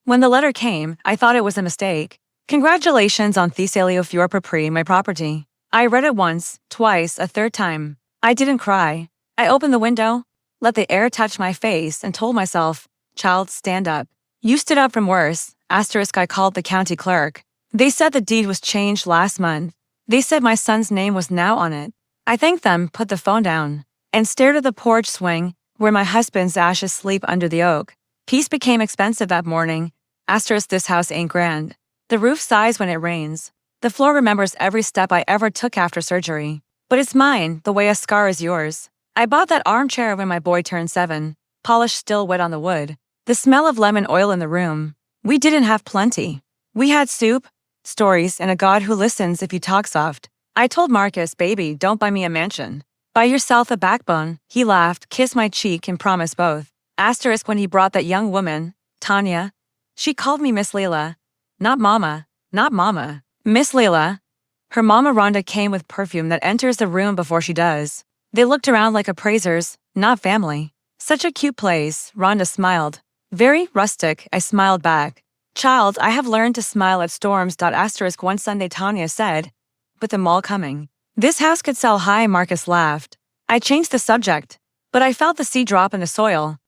When the letter came, I thought it was a mistake. Congratulations on Thesalio Fior Propri, my property. I read it once, twice, a third time. I didn't cry. I opened the window, let the air touch my face, and told myself, child, stand up. You stood up from worse. I called the county clerk. They said the deed was changed last month. They said my son's name was now on it. I thanked them, put the phone down, and stared at the porch swing where my husband's ashes sleep under the oak. Peace became expensive that morning. This house ain't grand. The roof sighs when it rains. The floor remembers every step I ever took after surgery. But it's mine, the way a scar is yours. I bought that armchair when my boy turned 7, polish still wet on the wood. The smell of lemon oil in the room. We didn't have plenty. We had soup, stories, and a God who listens if you talk soft. I told Marcus, baby, don't buy me a mansion. Buy yourself a backbone. He laughed, kissed my cheek, and promised both. When he brought that young woman, Tanya. She called me Miss Lila. Not Mama. Not Mama. Miss Lila. Her mama Rhonda came with perfume that enters the room before she does. They looked around like appraisers, not family. Such a cute place, Rhonda smiled. Very rustic, I smiled back. Child, I have learned to smile at storms. One Sunday Tanya said, with the mall coming, this house could sell high. Marcus laughed. I changed the subject, but I felt the seed drop in the soil.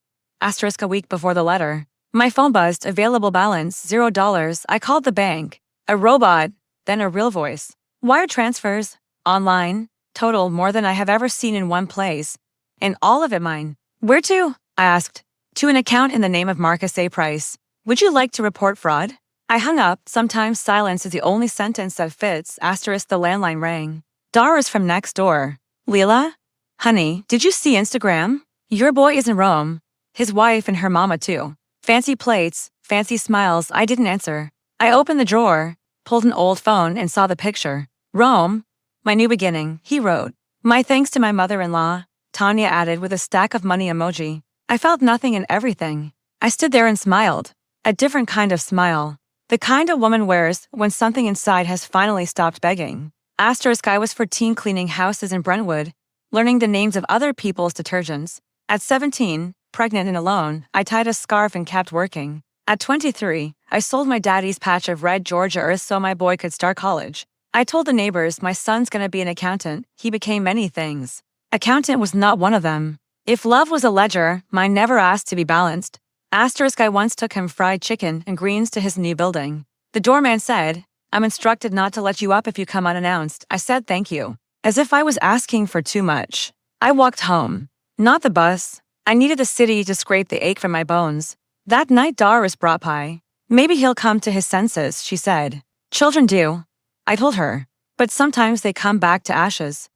A week before the letter. My phone buzzed, available balance, $0. I called the bank. A robot, then a real voice. Wire transfers, online, total more than I have ever seen in one place. And all of it mine. Where to? I asked. To an account in the name of Marcus A. Price. Would you like to report fraud? I hung up. Sometimes silence is the only sentence that fits. The landline rang. Doris from next door. Lila? Honey, did you see Instagram? Your boy is in Rome. His wife and her mama too. Fancy plates, fancy smiles. I didn't answer. I opened the drawer, pulled an old phone, and saw the picture. Rome. My new beginning, he wrote. My thanks to my mother-in-law, Tanya added with a stack of money emoji. I felt nothing and everything. I stood there and smiled. A different kind of smile. The kind a woman wears when something inside has finally stopped begging. I was 14 cleaning houses in Brentwood, learning the names of other people's detergents. At 17, pregnant and alone, I tied a scarf and kept working. At 23, I sold my daddy's patch of red Georgia earth so my boy could start college. I told the neighbors my son's gonna be an accountant. He became many things. Accountant was not one of them. If love was a ledger, mine never asked to be balanced. I once took him fried chicken and greens to his new building. The doorman said, I'm instructed not to let you up if you come unannounced. I said thank you, as if I was asking for too much. I walked home. Not the bus. I needed the city to scrape the ache from my bones. That night Doris brought pie. Maybe he'll come to his senses, she said. Children do. I told her. But sometimes they come back to ashes.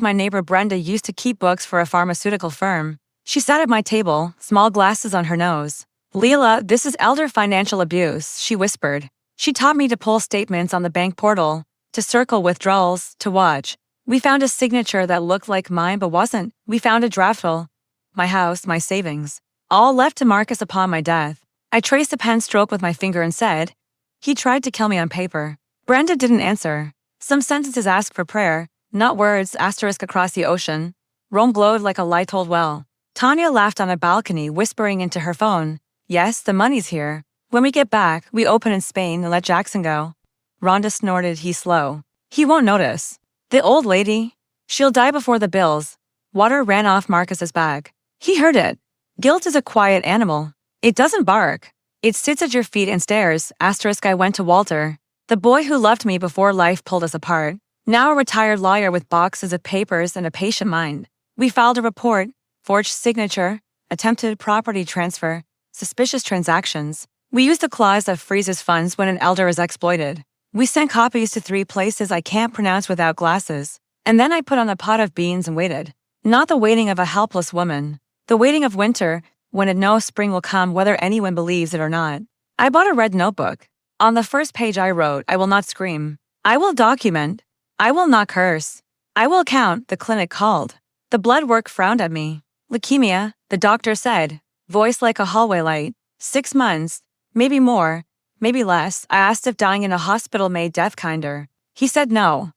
My neighbor Brenda used to keep books for a pharmaceutical firm. She sat at my table, small glasses on her nose. Lila, this is elder financial abuse, she whispered. She taught me to pull statements on the bank portal, to circle withdrawals, to watch. We found a signature that looked like mine but wasn't. We found a draftful. My house, my savings. All left to Marcus upon my death. I traced a pen stroke with my finger and said, he tried to kill me on paper. Brenda didn't answer. Some sentences asked for prayer, not words. Across the ocean. Rome glowed like a light-old well. Tanya laughed on a balcony, whispering into her phone. Yes, the money's here. When we get back, we open in Spain and let Jackson go. Rhonda snorted. He's slow. He won't notice. The old lady? She'll die before the bills. Water ran off Marcus's back. He heard it. Guilt is a quiet animal. It doesn't bark. It sits at your feet and stares. I went to Walter, the boy who loved me before life pulled us apart. Now a retired lawyer with boxes of papers and a patient mind. We filed a report, forged signature, attempted property transfer, suspicious transactions. We used the clause that freezes funds when an elder is exploited. We sent copies to 3 places I can't pronounce without glasses. And then I put on a pot of beans and waited. Not the waiting of a helpless woman. The waiting of winter, when it knows spring will come whether anyone believes it or not. I bought a red notebook. On the first page I wrote, I will not scream. I will document. I will not curse. I will count. The clinic called. The blood work frowned at me. Leukemia, the doctor said. Voice like a hallway light. 6 months. Maybe more. Maybe less. I asked if dying in a hospital made death kinder. He said no.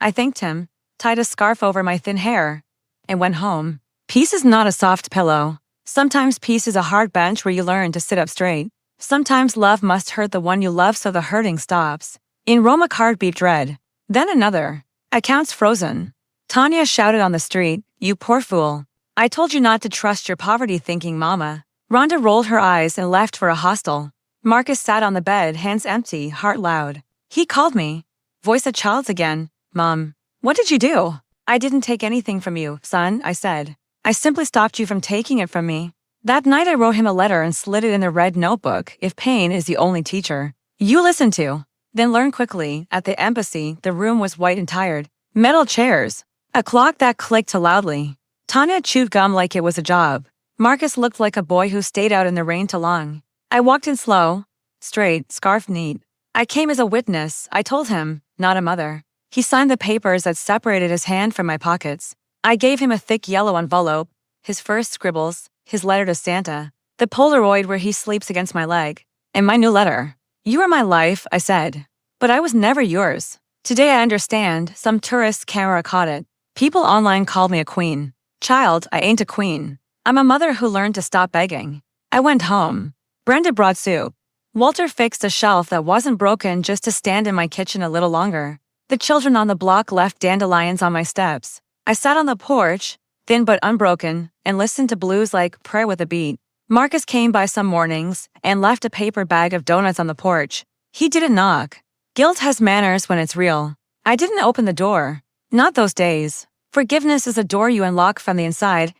I thanked him, tied a scarf over my thin hair, and went home. Peace is not a soft pillow. Sometimes peace is a hard bench where you learn to sit up straight. Sometimes love must hurt the one you love so the hurting stops. In Roma heartbeat dread. Then another. Accounts frozen. Tanya shouted on the street, "You poor fool. I told you not to trust your poverty-thinking mama." Rhonda rolled her eyes and left for a hostel. Marcus sat on the bed, hands empty, heart loud. He called me. Voice a child's again. "Mom, what did you do?" "I didn't take anything from you, son," I said. "I simply stopped you from taking it from me." That night I wrote him a letter and slid it in the red notebook. If pain is the only teacher you listen to, then learn quickly. At the embassy, the room was white and tired. Metal chairs. A clock that clicked loudly. Tanya chewed gum like it was a job. Marcus looked like a boy who stayed out in the rain too long. I walked in slow, straight, scarf neat. "I came as a witness," I told him, "not a mother." He signed the papers that separated his hand from my pockets. I gave him a thick yellow envelope, his first scribbles, his letter to Santa, the Polaroid where he sleeps against my leg, and my new letter. "You are my life," I said. "But I was never yours." Today I understand, some tourist camera caught it. People online called me a queen. Child, I ain't a queen. I'm a mother who learned to stop begging. I went home. Brenda brought soup. Walter fixed a shelf that wasn't broken just to stand in my kitchen a little longer. The children on the block left dandelions on my steps. I sat on the porch, thin but unbroken, and listened to blues like Pray with a Beat. Marcus came by some mornings and left a paper bag of donuts on the porch. He didn't knock. Guilt has manners when it's real. I didn't open the door. Not those days. Forgiveness is a door you unlock from the inside,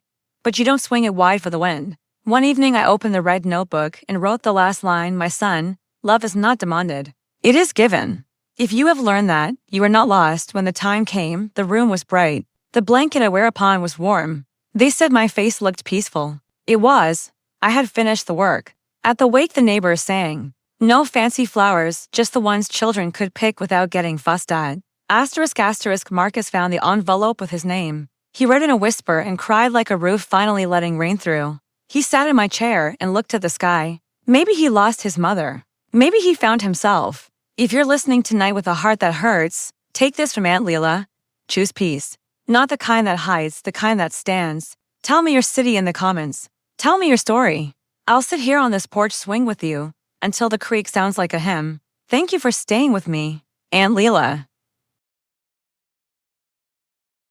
but you don't swing it wide for the wind. One evening I opened the red notebook and wrote the last line, "My son, love is not demanded. It is given." If you have learned that, you are not lost. When the time came, the room was bright. The blanket I wear upon was warm. They said my face looked peaceful. It was. I had finished the work. At the wake the neighbors sang. No fancy flowers, just the ones children could pick without getting fussed at. Asterisk asterisk. Marcus found the envelope with his name. He read in a whisper and cried like a roof finally letting rain through. He sat in my chair and looked at the sky. Maybe he lost his mother. Maybe he found himself. If you're listening tonight with a heart that hurts, take this from Aunt Lila. Choose peace. Not the kind that hides, the kind that stands. Tell me your city in the comments. Tell me your story. I'll sit here on this porch swing with you until the creek sounds like a hymn. Thank you for staying with me, Aunt Lila.